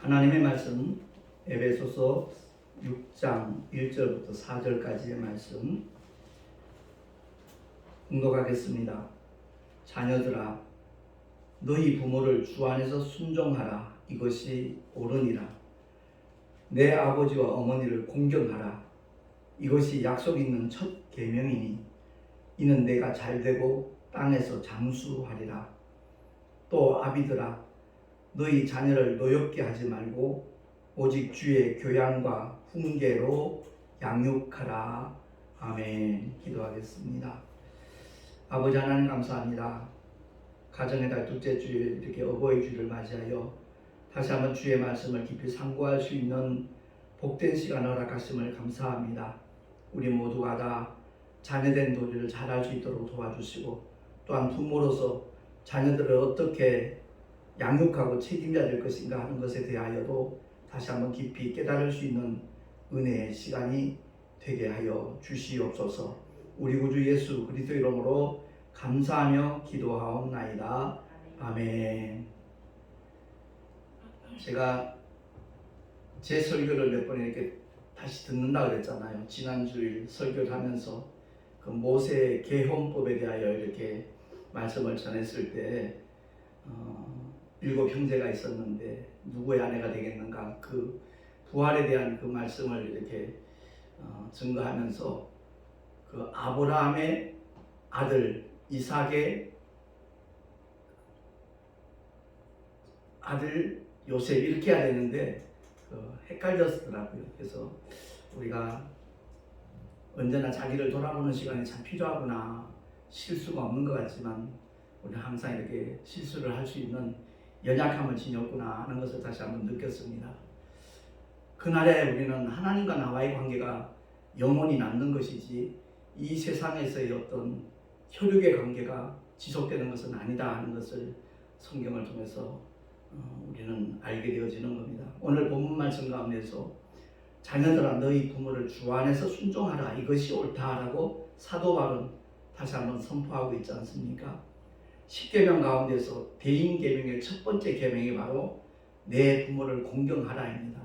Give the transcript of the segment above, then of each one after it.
하나님의 말씀 에베소서 6장 1절부터 4절까지의 말씀 공독하겠습니다. 자녀들아, 너희 부모를 주 안에서 순종하라. 이것이 옳으니라. 내 아버지와 어머니를 공경하라. 이것이 약속 있는 첫 계명이니 이는 내가 잘되고 땅에서 장수하리라. 또 아비들아, 너희 자녀를 노엽게 하지 말고 오직 주의 교양과 훈계로 양육하라. 아멘. 기도하겠습니다. 아버지 하나님 감사합니다. 가정의 달 둘째 주일 이렇게 어버이 주일을 맞이하여 다시 한번 주의 말씀을 깊이 상고할 수 있는 복된 시간을 허락하심을 감사합니다. 우리 모두가 다 자녀된 도리를 잘할 수 있도록 도와주시고, 또한 부모로서 자녀들을 어떻게 양육하고 책임져야 될 것인가 하는 것에 대하여도 다시 한번 깊이 깨달을 수 있는 은혜의 시간이 되게 하여 주시옵소서. 우리 구주 예수 그리스도 이름으로 감사하며 기도하옵나이다. 아멘. 제가 제 설교를 몇 번 이렇게 다시 듣는다 그랬잖아요. 지난주일 설교를 하면서 그 모세 계헌법에 대하여 이렇게 말씀을 전했을 때 7 형제가 있었는데 누구의 아내가 되겠는가, 그 부활에 대한 그 말씀을 이렇게 증거하면서 그 아브라함의 아들 이삭의 아들 요셉 이렇게 해야 되는데 헷갈렸더라고요. 그래서 우리가 언제나 자기를 돌아보는 시간이 참 필요하구나. 실수가 없는 것 같지만 우리는 항상 이렇게 실수를 할 수 있는 연약함을 지녔구나 하는 것을 다시 한번 느꼈습니다. 그날에 우리는 하나님과 나와의 관계가 영원히 남는 것이지 이 세상에서의 어떤 혈육의 관계가 지속되는 것은 아니다 하는 것을 성경을 통해서 우리는 알게 되어지는 겁니다. 오늘 본문 말씀 가운데서 자녀들아, 너희 부모를 주 안에서 순종하라. 이것이 옳다라고 사도 바울은 다시 한번 선포하고 있지 않습니까? 10계명 가운데서 대인계명의 첫 번째 계명이 바로 내 부모를 공경하라입니다.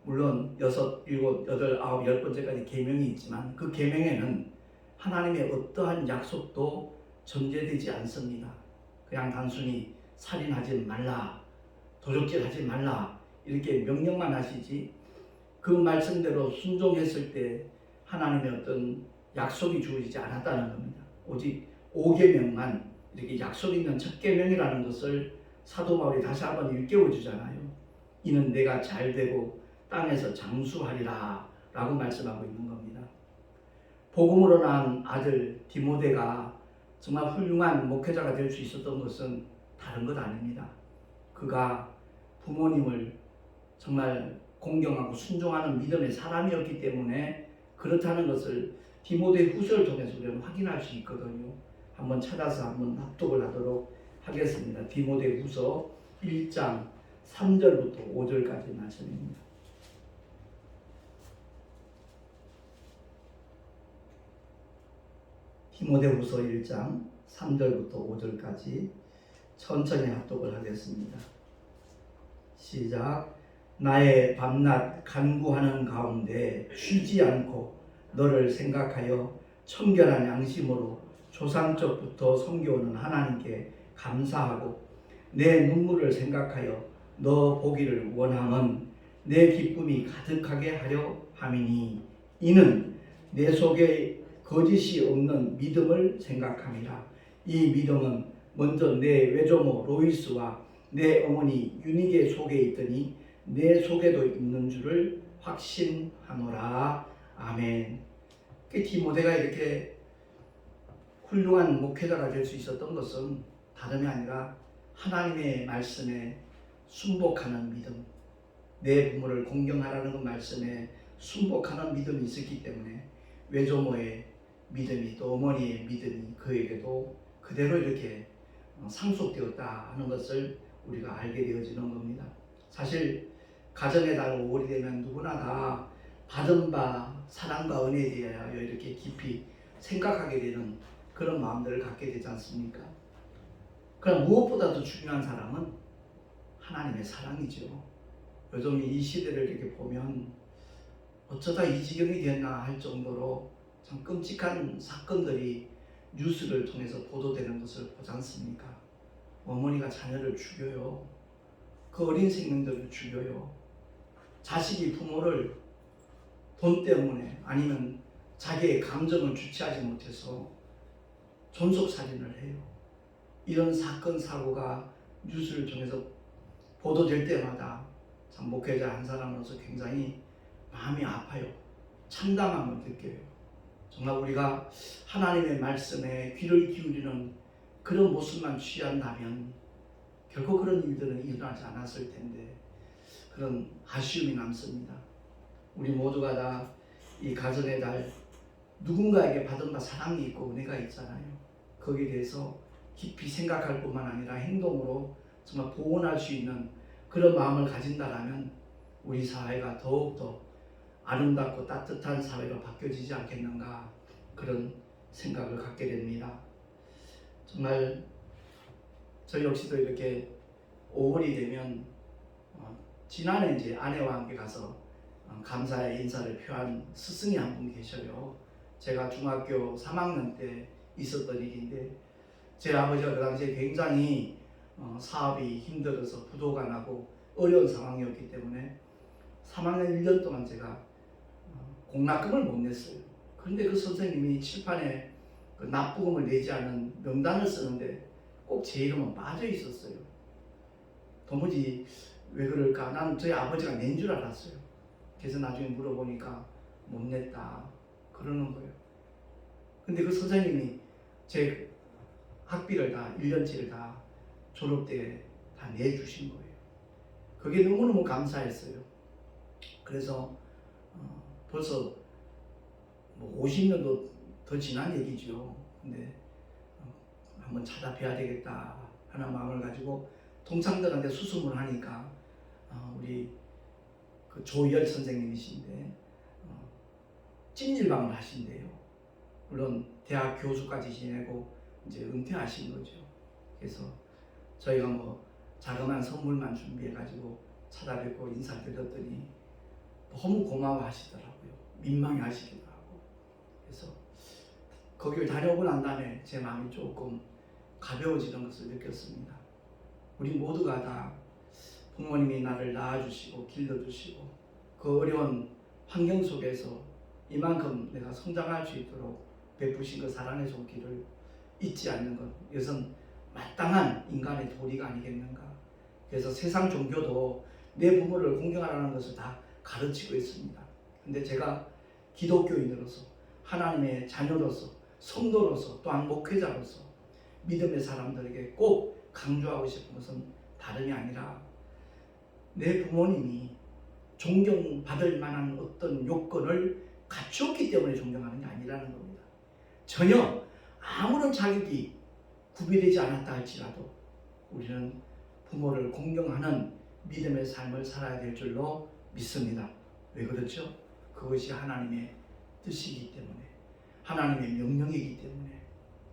물론 6, 7, 8, 9, 10번째까지 계명이 있지만 그 계명에는 하나님의 어떠한 약속도 전제되지 않습니다. 그냥 단순히 살인하지 말라, 도적질하지 말라 이렇게 명령만 하시지, 그 말씀대로 순종했을 때 하나님의 어떤 약속이 주어지지 않았다는 겁니다. 오직 5계명만 이렇게 약속 있는 첫 계명이라는 것을 사도 바울이 다시 한번 일깨워 주잖아요. 이는 내가 잘되고 땅에서 장수하리라 라고 말씀하고 있는 겁니다. 복음으로 난 아들 디모데가 정말 훌륭한 목회자가 될 수 있었던 것은 다른 것 아닙니다. 그가 부모님을 정말 공경하고 순종하는 믿음의 사람이었기 때문에 그렇다는 것을 디모데 후서를 통해서 우리는 확인할 수 있거든요. 한번 찾아서 한번 납독을 하도록 하겠습니다. 디모데 후서 1장 3절부터 5절까지 말씀입니다. 디모데 후서 1장 3절부터 5절까지 천천히 합독을 하겠습니다. 시작. 나의 밤낮 간구하는 가운데 쉬지 않고 너를 생각하여 청결한 양심으로 조상적부터 섬겨오는 하나님께 감사하고 내 눈물을 생각하여 너 보기를 원함은 내 기쁨이 가득하게 하려 함이니 이는 내 속에 거짓이 없는 믿음을 생각함이라. 이 믿음은 먼저 내 외조모 로이스와 내 어머니 유니게 속에 있더니 내 속에도 있는 줄을 확신하노라. 아멘. 디모데가 이렇게 훌륭한 목회자가 될 수 있었던 것은 다름이 아니라 하나님의 말씀에 순복하는 믿음, 내 부모를 공경하라는 그 말씀에 순복하는 믿음이 있었기 때문에 외조모의 믿음이 또 어머니의 믿음이 그에게도 그대로 이렇게 상속되었다 하는 것을 우리가 알게 되어지는 겁니다. 사실 가정의 달 5월이 되면 누구나 다 받은 바 사랑과 은혜에 대하여 이렇게 깊이 생각하게 되는 그런 마음들을 갖게 되지 않습니까? 그럼 무엇보다도 중요한 사랑은 하나님의 사랑이죠. 요즘 이 시대를 이렇게 보면 어쩌다 이 지경이 됐나 할 정도로 참 끔찍한 사건들이 뉴스를 통해서 보도되는 것을 보지 않습니까? 어머니가 자녀를 죽여요. 그 어린 생명들을 죽여요. 자식이 부모를 돈 때문에 아니면 자기의 감정을 주체하지 못해서 존속살인을 해요. 이런 사건 사고가 뉴스를 통해서 보도될 때마다 참 목회자 한 사람으로서 굉장히 마음이 아파요. 참담함을 느껴요. 정말 우리가 하나님의 말씀에 귀를 기울이는 그런 모습만 취한다면 결코 그런 일들은 일어나지 않았을 텐데 그런 아쉬움이 남습니다. 우리 모두가 다 이 가정의 달 누군가에게 받은 바 사랑이 있고 은혜가 있잖아요. 거기에 대해서 깊이 생각할 뿐만 아니라 행동으로 정말 보온할 수 있는 그런 마음을 가진다라면 우리 사회가 더욱더 아름답고 따뜻한 사회로 바뀌어지지 않겠는가 그런 생각을 갖게 됩니다. 정말 저 역시도 이렇게 5월이 되면 지난해 이제 아내와 함께 가서 감사의 인사를 표한 스승이 한 분 계셔요. 제가 중학교 3학년 때 있었던 일인데 제 아버지가 그 당시에 굉장히 사업이 힘들어서 부도가 나고 어려운 상황이었기 때문에 3학년 1년 동안 제가 공납금을 못 냈어요. 그런데 그 선생님이 칠판에 그 납부금을 내지 않은 명단을 쓰는데 꼭 제 이름은 빠져 있었어요. 도무지 왜 그럴까? 나는 저희 아버지가 낸 줄 알았어요. 그래서 나중에 물어보니까 못 냈다 그러는 거예요. 근데 그 선생님이 제 학비를 다 1년치를 다 졸업 때 다 내주신 거예요. 그게 너무너무 감사했어요. 그래서 벌써 뭐 50년도 더 지난 얘기죠. 근데 한번 찾아뵈야 되겠다 하는 마음을 가지고 동창들한테 수습을 하니까 우리 그 조열 선생님이신데 찜질방을 하신대요. 물론 대학 교수까지 지내고 이제 은퇴하신 거죠. 그래서 저희가 뭐 자그마한 선물만 준비해가지고 찾아뵙고 인사드렸더니 너무 고마워하시더라고요. 민망해하시기도 하고. 그래서 거기를 다녀오고 난 다음에 제 마음이 조금 가벼워지는 것을 느꼈습니다. 우리 모두가 다 부모님이 나를 낳아주시고 길러주시고 그 어려운 환경 속에서 이만큼 내가 성장할 수 있도록 베푸신 그 사랑의 손길을 잊지 않는 것, 이것은 마땅한 인간의 도리가 아니겠는가. 그래서 세상 종교도 내 부모를 공경하라는 것을 다 가르치고 있습니다. 근데 제가 기독교인으로서 하나님의 자녀로서 성도로서 또한 목회자로서 믿음의 사람들에게 꼭 강조하고 싶은 것은 다름이 아니라 내 부모님이 존경받을 만한 어떤 요건을 갖추었기 때문에 존경하는 게 아니라는 겁니다. 전혀 아무런 자격이 구비되지 않았다 할지라도 우리는 부모를 공경하는 믿음의 삶을 살아야 될 줄로 믿습니다. 왜 그렇죠? 그것이 하나님의 뜻이기 때문에, 하나님의 명령이기 때문에,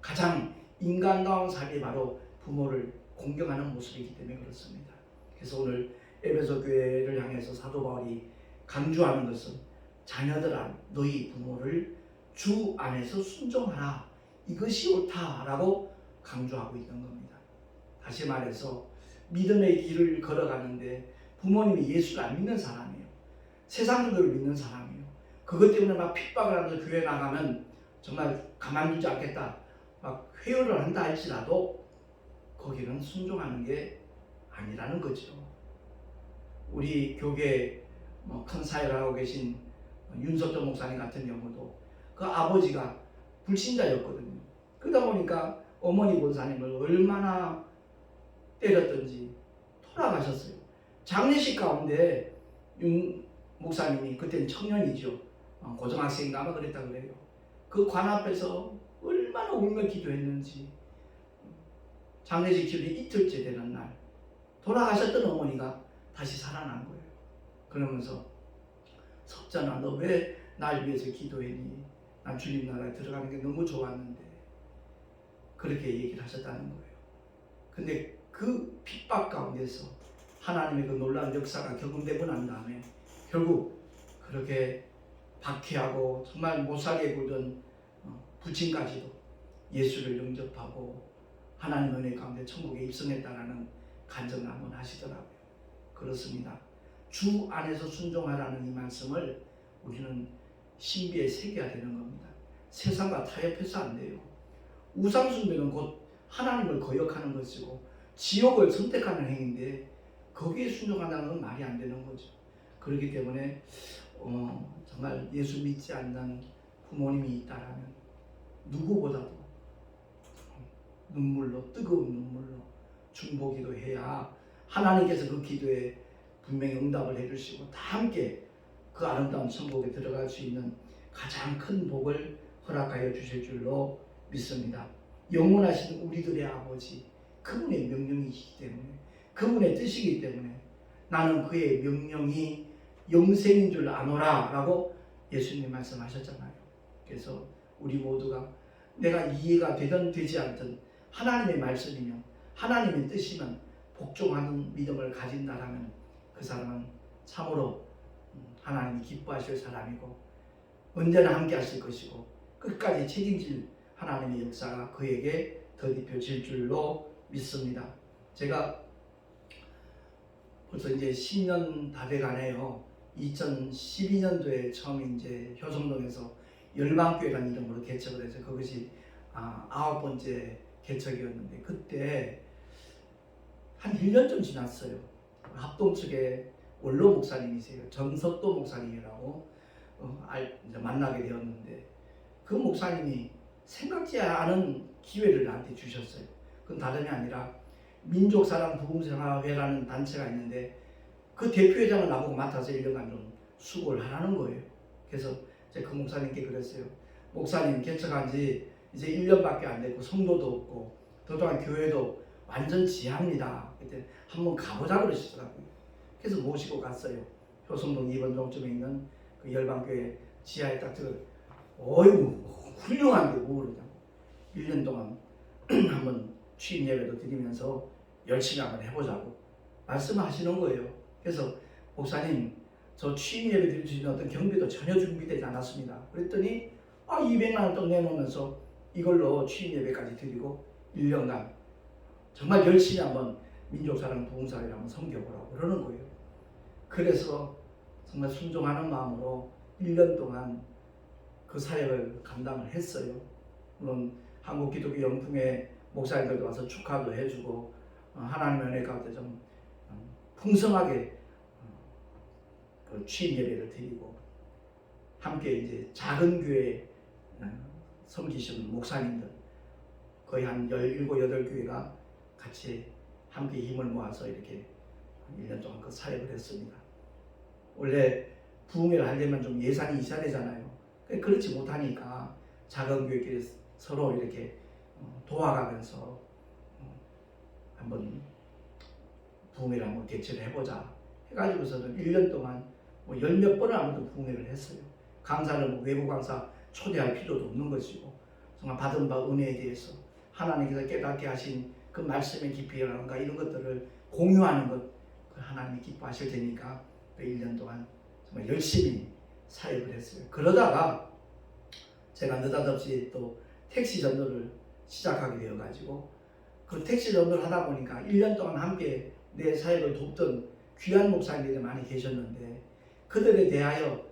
가장 인간다운 삶이 바로 부모를 공경하는 모습이기 때문에 그렇습니다. 그래서 오늘 에베소 교회를 향해서 사도 바울이 강조하는 것은 자녀들아 너희 부모를 주 안에서 순종하라, 이것이 옳다라고 강조하고 있는 겁니다. 다시 말해서 믿음의 길을 걸어가는데 부모님이 예수를 안 믿는 사람이에요. 세상들을 믿는 사람이에요. 그것 때문에 막 핍박을 하면서 교회 나가면 정말 가만두지 않겠다, 막 회유를 한다 할지라도 거기는 순종하는 게 아니라는 거죠. 우리 교계 큰 사역을 하고 계신 윤석철 목사님 같은 경우도 그 아버지가 불신자였거든요. 그러다 보니까 어머니 권사님을 얼마나 때렸던지 돌아가셨어요. 장례식 가운데 윤 목사님이 그때는 청년이죠. 고등학생인가 아마 그랬다 그래요. 그 관 앞에서 얼마나 울며 기도했는지. 장례식 집이 이틀째 되는 날 돌아가셨던 어머니가 다시 살아난 거예요. 그러면서 석자나 너 왜 날 위해서 기도했니? 난 주님 나라에 들어가는 게 너무 좋았는데. 그렇게 얘기를 하셨다는 거예요. 근데 그 핍박 가운데서 하나님의 그 놀라운 역사가 경험되고 난 다음에 결국 그렇게 박해하고 정말 못살게 굴던 부친까지도 예수를 영접하고 하나님 은혜 가운데 천국에 입성했다라는 간증을 한번 하시더라고요. 그렇습니다. 주 안에서 순종하라는 이 말씀을 우리는 신비에 새겨야 되는 겁니다. 세상과 타협해서 안 돼요. 우상숭배는 곧 하나님을 거역하는 것이고 지옥을 선택하는 행위인데 거기에 순종한다는 건 말이 안 되는 거죠. 그렇기 때문에 정말 예수 믿지 않는 부모님이 있다라면 누구보다도 눈물로, 뜨거운 눈물로 중보기도 해야 하나님께서 그 기도에 분명히 응답을 해주시고 다 함께 그 아름다운 천국에 들어갈 수 있는 가장 큰 복을 허락하여 주실 줄로 믿습니다. 영원하신 우리들의 아버지, 그분의 명령이시기 때문에, 그분의 뜻이기 때문에 나는 그의 명령이 영생인 줄 아노라 라고 예수님 말씀하셨잖아요. 그래서 우리 모두가 내가 이해가 되든 되지 않든 하나님의 말씀이면, 하나님의 뜻이면 복종하는 믿음을 가진다라면 그 사람은 참으로 하나님이 기뻐하실 사람이고 언제나 함께 하실 것이고 끝까지 책임질 하나님의 역사가 그에게 더딥혀질 줄로 믿습니다. 제가 벌써 이제 10년 다 돼가네요. 2012년도에 처음 이제 효성동에서 열방교회라는 이름으로 개척을 해서 그것이 9번째 개척이었는데 그때 한 1년쯤 지났어요. 합동 측에 원로 목사님이세요. 정석도 목사님이라고 이제 만나게 되었는데 그 목사님이 생각지 않은 기회를 나한테 주셨어요. 그건 다름이 아니라 민족사랑 부흥생활회라는 단체가 있는데 그 대표회장을 나보고 맡아서 1년간 좀 수고를 하라는 거예요. 그래서 제가 그 목사님께 그랬어요. 목사님 개척한 지 이제 1년밖에 안 됐고 성도도 없고 그동안 교회도 완전 지하입니다. 그때 한번 가보자 그러시더라고요. 그래서 모시고 갔어요. 효성동 2번 동점에 있는 그 열방교회 지하에 딱 들어. 어이구 훌륭한데 뭐 그러냐고. 1년 동안 한번 취임 예배도 드리면서 열심히 한번 해보자고 말씀하시는 거예요. 그래서 목사님 저 취임 예배 드릴 수 있는 어떤 경비도 전혀 준비되지 않았습니다. 그랬더니 200만 원 ต้อง 내놓으면서 이걸로 취임 예배까지 드리고 1년간 정말 열심히 한번 민족사랑 부흥사회를 한번 섬겨보라고 그러는 거예요. 그래서 정말 순종하는 마음으로 1년 동안 그 사역을 감당을 했어요. 물론 한국기독교 영풍의 목사님들도 와서 축하도 해주고 하나님의 은혜 가운데 좀 풍성하게 그 취임 예배를 드리고 함께 이제 작은 교회 섬기시는 목사님들 거의 한 17, 8교회가 같이 함께 힘을 모아서 이렇게 1년 동안 그 사역을 했습니다. 원래 부흥회를 하려면 좀 예산이 있어야 되잖아요. 그렇지 못하니까 작은 교회끼리 서로 이렇게 도와가면서 한번 부흥회를 한번 개최를 해보자 해가지고서는 1년 동안 뭐 10몇 번을 아무도 부흥회를 했어요. 강사를 뭐 외부 강사 초대할 필요도 없는 것이고 정말 받은 바 은혜에 대해서 하나님께서 깨닫게 하신 그 말씀의 깊이라든가 이런 것들을 공유하는 것 하나님이 기뻐하실 테니까 그 1년 동안 정말 열심히 사역을 했어요. 그러다가 제가 느닷없이 또 택시 전도를 시작하게 되어가지고 그 택시 전도를 하다 보니까 1년 동안 함께 내 사역을 돕던 귀한 목사님들이 많이 계셨는데 그들에 대하여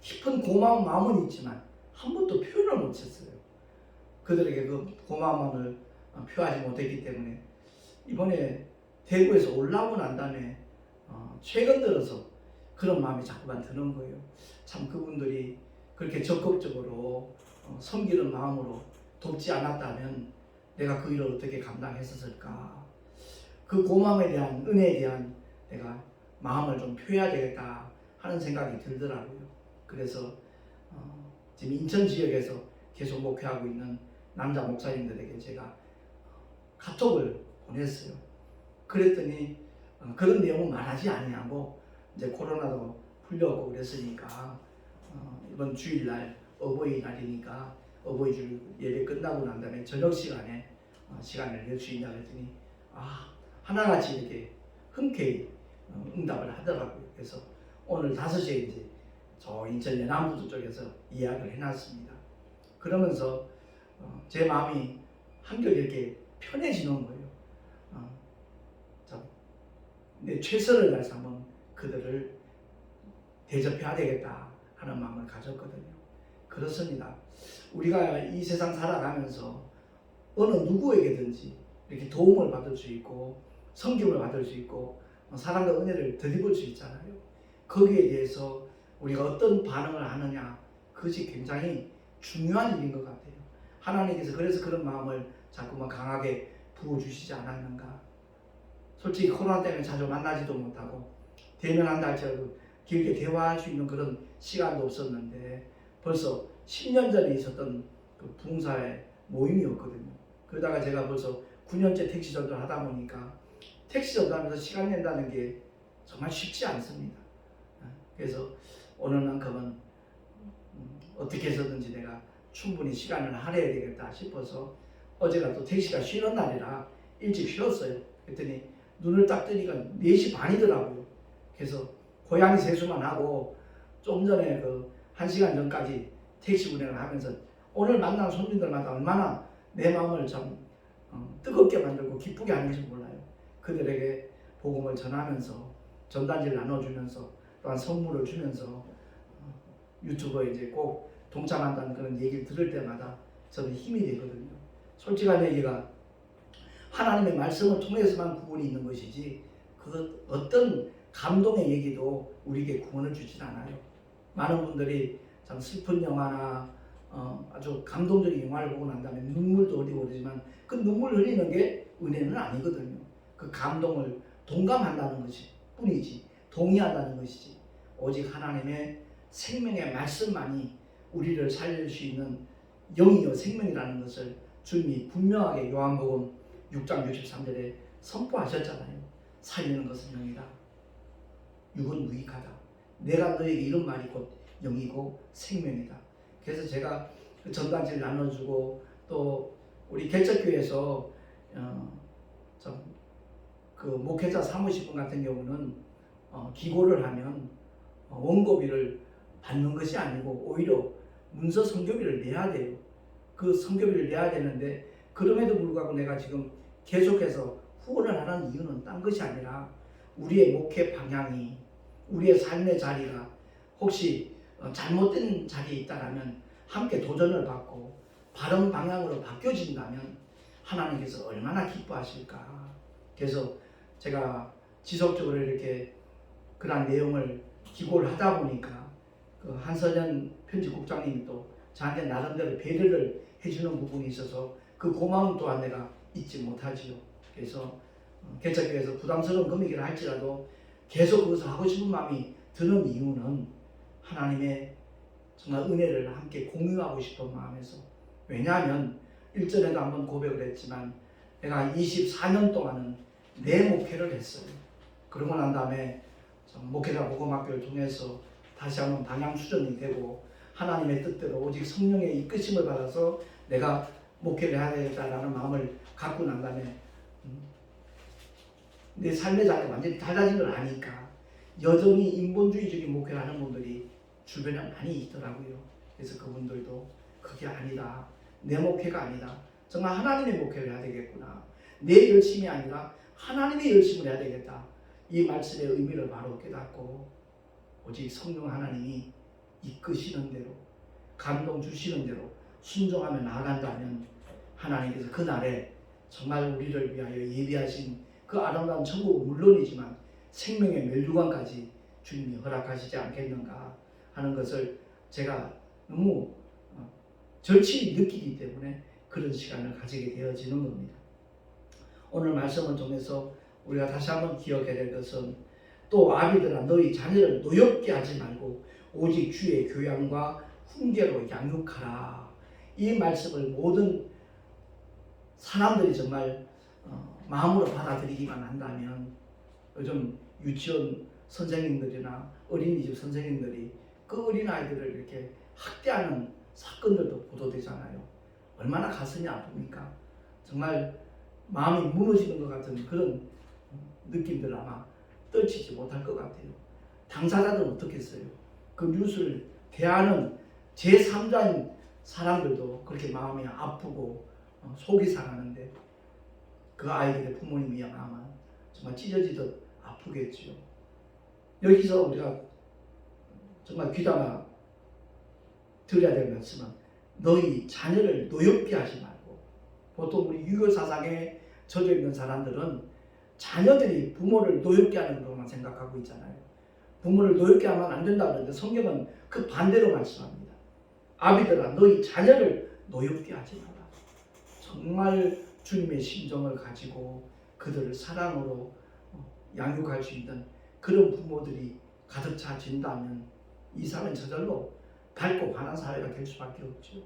깊은 고마운 마음은 있지만 한 번도 표현을 못했어요. 그들에게 그 고마운 마음을 표하지 못했기 때문에 이번에 대구에서 올라오고 난 다음에 최근 들어서 그런 마음이 자꾸만 드는 거예요. 참 그분들이 그렇게 적극적으로 섬기는 마음으로 돕지 않았다면 내가 그 일을 어떻게 감당했었을까. 그 고마움에 대한 은혜에 대한 내가 마음을 좀 표해야 되겠다 하는 생각이 들더라고요. 그래서 지금 인천 지역에서 계속 목회하고 있는 남자 목사님들에게 제가 카톡을 보냈어요. 그랬더니 그런 내용은 말하지 아니하고 이제 코로나도 풀려오고 그랬으니까 이번 주일날 어버이날이니까 어버이줄 예배 끝나고 난 다음에 저녁 시간에 시간을 낼 수 있냐 그랬더니 하나같이 이렇게 흔쾌히 응답을 하더라고요. 그래서 오늘 5시에 이제 저 인천 연안부두 쪽에서 예약을 해놨습니다. 그러면서 제 마음이 한결 이렇게 편해지는 거예요. 내 최선을 다해서 한번 그들을 대접해야 되겠다 하는 마음을 가졌거든요. 그렇습니다. 우리가 이 세상 살아가면서 어느 누구에게든지 이렇게 도움을 받을 수 있고 섬김을 받을 수 있고 사랑과 은혜를 덧입을 수 있잖아요. 거기에 대해서 우리가 어떤 반응을 하느냐, 그것이 굉장히 중요한 일인 것 같아요. 하나님께서 그래서 그런 마음을 자꾸만 강하게 부어주시지 않았는가. 솔직히 코로나 때문에 자주 만나지도 못하고 대면한다 할지라도 길게 대화할 수 있는 그런 시간도 없었는데 벌써 10년 전에 있었던 그 부흥사의 모임이었거든요. 그러다가 제가 벌써 9년째 택시 전도를 하다 보니까 택시 전도하면서 시간 낸다는 게 정말 쉽지 않습니다. 그래서 오늘만큼은 어떻게 해서든지 내가 충분히 시간을 할애해야 되겠다 싶어서 어제가 또 택시가 쉬는 날이라 일찍 쉬었어요. 그랬더니 눈을 딱 뜨니까 4시 반이더라고요. 그래서 고양이 세수만 하고 좀 전에 그 1시간 전까지 택시 운행을 하면서 오늘 만난 손님들마다 얼마나 내 마음을 참 뜨겁게 만들고 기쁘게 하는지 몰라요. 그들에게 복음을 전하면서 전단지를 나눠주면서 또한 선물을 주면서 유튜브에 이제 꼭 동참한다는 그런 얘기를 들을 때마다 저는 힘이 되거든요. 솔직한 얘기가 하나님의 말씀을 통해서만 구원이 있는 것이지 그 어떤 감동의 얘기도 우리에게 구원을 주진 않아요. 많은 분들이 참 슬픈 영화나 아주 감동적인 영화를 보고 난 다음에 눈물도 흘리고 그러지만 그 눈물 흘리는 게 은혜는 아니거든요. 그 감동을 동감한다는 것이 뿐이지 동의한다는 것이지 오직 하나님의 생명의 말씀만이 우리를 살릴 수 있는 영이요 생명이라는 것을 주님이 분명하게 요한복음 6장 63절에 선포하셨잖아요. 살리는 것은 영이다. 육은 무익하다. 내가 너에게 이런 말이 곧 영이고 생명이다. 그래서 제가 그 전단지를 나눠주고 또 우리 개척교회에서 그 목회자 사무실분 같은 경우는 기고를 하면 원고비를 받는 것이 아니고 오히려 문서 선교비를 내야 돼요. 그 선교비를 내야 되는데 그럼에도 불구하고 내가 지금 계속해서 후원을 하는 이유는 딴 것이 아니라 우리의 목회 방향이 우리의 삶의 자리가 혹시 잘못된 자리에 있다면 함께 도전을 받고 바른 방향으로 바뀌어진다면 하나님께서 얼마나 기뻐하실까. 그래서 제가 지속적으로 이렇게 그런 내용을 기고를 하다 보니까 그 한선현 편집국장님이 또 저한테 나름대로 배려를 해주는 부분이 있어서 그 고마움 또한 내가 잊지 못하지요. 그래서 개척교회에서 부담스러운 금액이라 할지라도 계속 그것을 하고 싶은 마음이 드는 이유는 하나님의 정말 은혜를 함께 공유하고 싶은 마음에서. 왜냐하면 일전에도 한번 고백을 했지만 내가 24년 동안은 내 목회를 했어요. 그러고 난 다음에 목회자 복음학교를 통해서 다시 한번 방향 수정이 되고 하나님의 뜻대로 오직 성령의 이끄심을 받아서 내가 목회를 해야 되겠다라는 마음을 갖고 난 다음에 내 삶의 자리가 완전히 달라진 걸 아니까 여전히 인본주의적인 목회를 하는 분들이 주변에 많이 있더라고요. 그래서 그분들도 그게 아니다. 내 목회가 아니다. 정말 하나님의 목회를 해야 되겠구나. 내 열심이 아니라 하나님의 열심을 해야 되겠다. 이 말씀의 의미를 바로 깨닫고 오직 성령 하나님이 이끄시는 대로 감동 주시는 대로 순종하며 나아간다면 하나님께서 그날에 정말 우리를 위하여 예비하신 그 아름다운 천국은 물론이지만 생명의 멸류관까지 주님이 허락하시지 않겠는가 하는 것을 제가 너무 절실히 느끼기 때문에 그런 시간을 가지게 되어지는 겁니다. 오늘 말씀을 통해서 우리가 다시 한번 기억해야 될 것은 또 아비들아 너희 자녀를 노엽게 하지 말고 오직 주의 교양과 훈계로 양육하라. 이 말씀을 모든 사람들이 정말 마음으로 받아들이기만 한다면 요즘 유치원 선생님들이나 어린이집 선생님들이 그 어린아이들을 이렇게 학대하는 사건들도 보도되잖아요. 얼마나 가슴이 아픕니까? 정말 마음이 무너지는 것 같은 그런 느낌들 아마 떨치지 못할 것 같아요. 당사자들은 어떻겠어요? 그 뉴스를 대하는 제3자인 사람들도 그렇게 마음이 아프고 속이 상하는데 그 아이들의 부모님이야말로 정말 찢어지듯 아프겠지요. 여기서 우리가 정말 귀담아 드려야 될 말씀은 너희 자녀를 노엽게 하지 말고, 보통 우리 유교 사상에 젖어 있는 사람들은 자녀들이 부모를 노엽게 하는 것만 생각하고 있잖아요. 부모를 노엽게 하면 안 된다고 하는데 성경은 그 반대로 말씀합니다. 아비들아 너희 자녀를 노엽게 하지 마라. 정말 주님의 심정을 가지고 그들을 사랑으로 양육할 수 있는 그런 부모들이 가득 차진다면 이 사회는 저절로 밝고 환한 사회가 될 수밖에 없죠.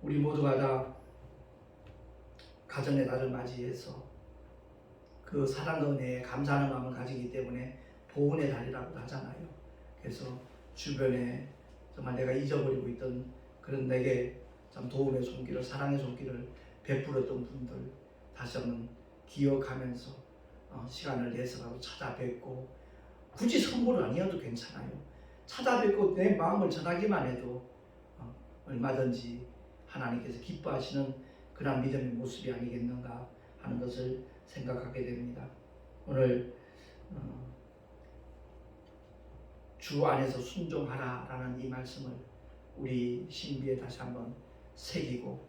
우리 모두가 다 가정의 날을 맞이해서 그 사랑과 은혜에 감사하는 마음을 가지기 때문에 보훈의 달이라고 하잖아요. 그래서 주변에 정말 내가 잊어버리고 있던 그런 내게 참 도움의 손길을, 사랑의 손길을 베풀었던 분들 다시 한번 기억하면서 시간을 내서라도 찾아뵙고, 굳이 선물은 아니어도 괜찮아요. 찾아뵙고 내 마음을 전하기만 해도 얼마든지 하나님께서 기뻐하시는 그런 믿음의 모습이 아니겠는가 하는 것을 생각하게 됩니다. 오늘 주 안에서 순종하라라는 이 말씀을 우리 신비에 다시 한번 새기고,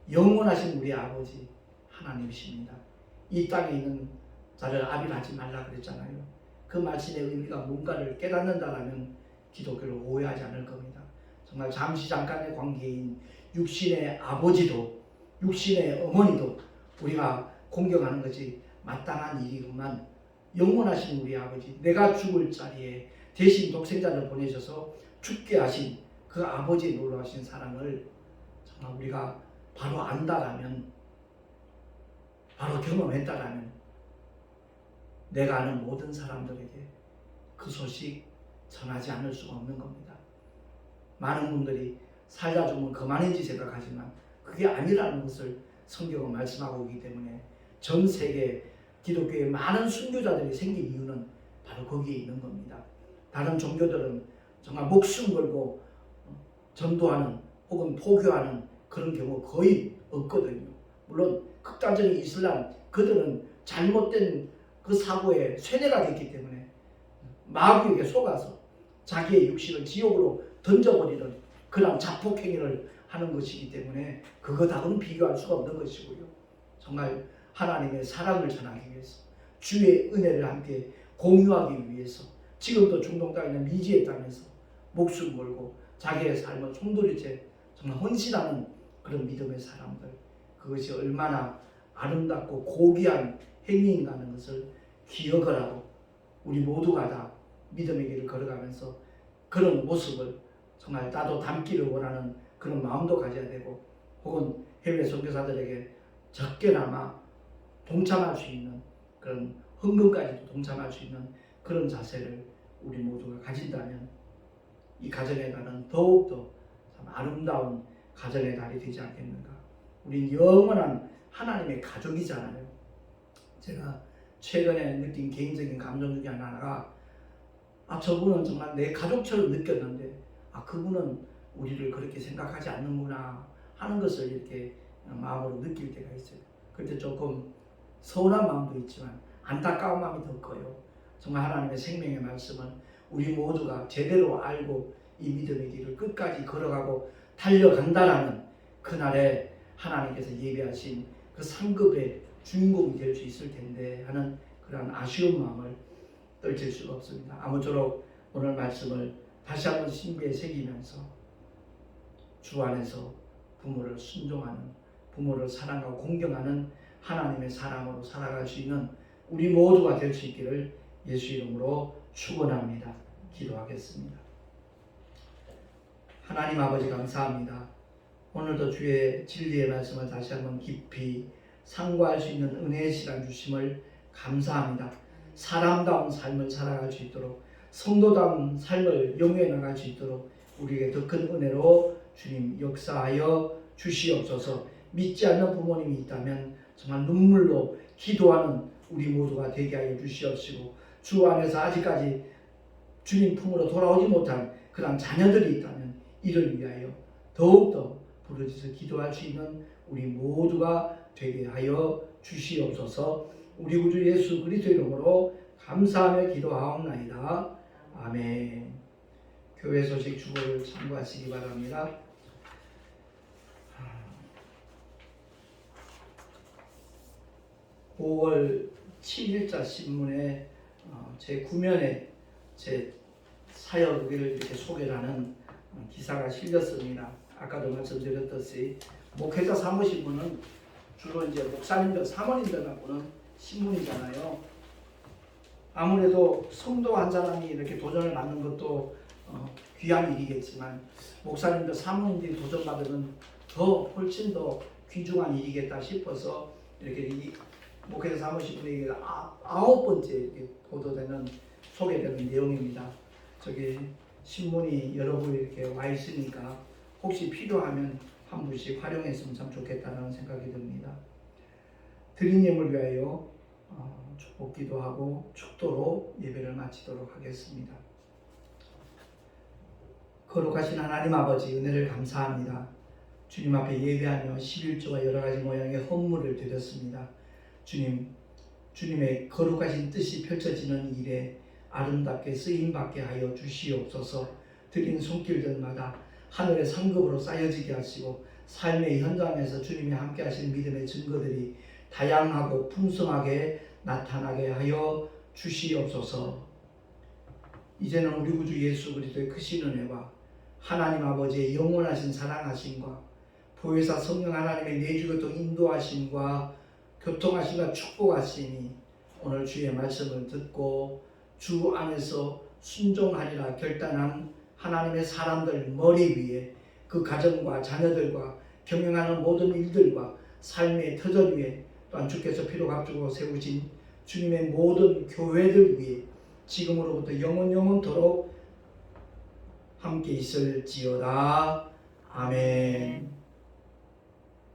영원하신 우리 아버지 하나님이십니다. 이 땅에 있는 자를 아비하지 말라 그랬잖아요. 그 말씀의 의미가 뭔가를 깨닫는다라면 기독교를 오해하지 않을 겁니다. 정말 잠시 잠깐의 관계인 육신의 아버지도 육신의 어머니도 우리가 공경하는 것이 마땅한 일이구만, 영원하신 우리 아버지, 내가 죽을 자리에 대신 독생자를 보내셔서 죽게 하신 그 아버지의 놀라우신 사랑을 정말 우리가 바로 안다라면, 바로 경험했다라면 내가 아는 모든 사람들에게 그 소식 전하지 않을 수가 없는 겁니다. 많은 분들이 살다 죽으면 그만인지 생각하지만 그게 아니라는 것을 성경은 말씀하고 있기 때문에 전 세계 기독교에 많은 순교자들이 생긴 이유는 바로 거기에 있는 겁니다. 다른 종교들은 정말 목숨 걸고 전도하는 혹은 포교하는 그런 경우 거의 없거든요. 물론 극단적인 이슬람, 그들은 잘못된 그 사고에 쇠뇌가 됐기 때문에 마귀에게 속아서 자기의 육신을 지옥으로 던져버리는 그런 자폭행위를 하는 것이기 때문에 그거하고는 비교할 수가 없는 것이고요. 정말 하나님의 사랑을 전하기 위해서, 주의 은혜를 함께 공유하기 위해서 지금도 중동 땅에 있는 미지의 땅에서 목숨 걸고 자기의 삶을 송두리째 정말 헌신하는 그런 믿음의 사람들, 그것이 얼마나 아름답고 고귀한 행위인가 하는 것을 기억을 하고 우리 모두가 다 믿음의 길을 걸어가면서 그런 모습을 정말 나도 담기를 원하는 그런 마음도 가져야 되고, 혹은 해외 선교사들에게 적게나마 동참할 수 있는 그런 헌금까지도 동참할 수 있는 그런 자세를 우리 모두가 가진다면 이 가정의 날은 더욱더 참 아름다운 가정의 날이 되지 않겠는가. 우린 영원한 하나님의 가족이잖아요. 제가 최근에 느낀 개인적인 감정 중에 하나가, 저분은 정말 내 가족처럼 느꼈는데 그분은 우리를 그렇게 생각하지 않는구나 하는 것을 이렇게 마음으로 느낄 때가 있어요. 그때 조금 서운한 마음도 있지만 안타까운 마음이 더 커요. 정말 하나님의 생명의 말씀은 우리 모두가 제대로 알고 이 믿음의 길을 끝까지 걸어가고 달려간다라는 그날에 하나님께서 예비하신 그 상급의 주인공이 될 수 있을 텐데 하는 그런 아쉬운 마음을 떨칠 수가 없습니다. 아무쪼록 오늘 말씀을 다시 한번 신비에 새기면서 주 안에서 부모를 순종하는, 부모를 사랑하고 공경하는 하나님의 사람으로 살아갈 수 있는 우리 모두가 될 수 있기를 예수 이름으로 축원합니다. 기도하겠습니다. 하나님 아버지 감사합니다. 오늘도 주의 진리의 말씀을 다시 한번 깊이 상고할 수 있는 은혜의 시간 주심을 감사합니다. 사람다운 삶을 살아갈 수 있도록, 성도다운 삶을 영위해 나갈 수 있도록 우리에게 더 큰 은혜로 주님 역사하여 주시옵소서. 믿지 않는 부모님이 있다면 정말 눈물로 기도하는 우리 모두가 되게 하여 주시옵시고, 주 안에서 아직까지 주님 품으로 돌아오지 못한 그런 자녀들이 있다면 이를 위하여 더욱더 부르짖어 기도할 수 있는 우리 모두가 되게 하여 주시옵소서. 우리 구주 예수 그리스도의 이름으로 감사하며 기도하옵나이다. 아멘. 교회 소식 주보를 참고하시기 바랍니다. 5월 7일자 신문에 제 9면에 제 사역을 이렇게 소개를 하는 기사가 실렸습니다. 아까도 말씀드렸듯이 목회자 사무신문은 주로 이제 목사님들, 사모님들 갖고는 신문이잖아요. 아무래도 성도 한 사람이 이렇게 도전을 받는 것도 귀한 일이겠지만 목사님들, 사모님들이 도전받으면 훨씬 더 귀중한 일이겠다 싶어서 이렇게 이 목회자 사무신문에 9번째 이렇게 보도되는 소개되는 내용입니다. 저기 신문이 여러 부 이렇게 와 있으니까 혹시 필요하면 한 부씩 활용했으면 참 좋겠다는 생각이 듭니다. 드린 예물 위하여 축복 기도하고 축도로 예배를 마치도록 하겠습니다. 거룩하신 하나님 아버지, 은혜를 감사합니다. 주님 앞에 예배하며 11조와 여러 가지 모양의 헌물을 드렸습니다. 주님, 주님의 거룩하신 뜻이 펼쳐지는 일에 아름답게 쓰임받게 하여 주시옵소서. 드린 손길들마다 하늘의 상급으로 쌓여지게 하시고 삶의 현장에서 주님이 함께 하신 믿음의 증거들이 다양하고 풍성하게 나타나게 하여 주시옵소서. 이제는 우리 구주 예수 그리스도의 크신 은혜와 하나님 아버지의 영원하신 사랑하심과 보혜사 성령 하나님의 내주교통 인도하심과 교통하심과 축복하심이 오늘 주의 말씀을 듣고 주 안에서 순종하리라 결단한 하나님의 사람들 머리 위에, 그 가정과 자녀들과 경영하는 모든 일들과 삶의 터전 위에, 또한 주께서 피로 값주고 세우신 주님의 모든 교회들 위에 지금으로부터 영원토록 함께 있을지어다. 아멘.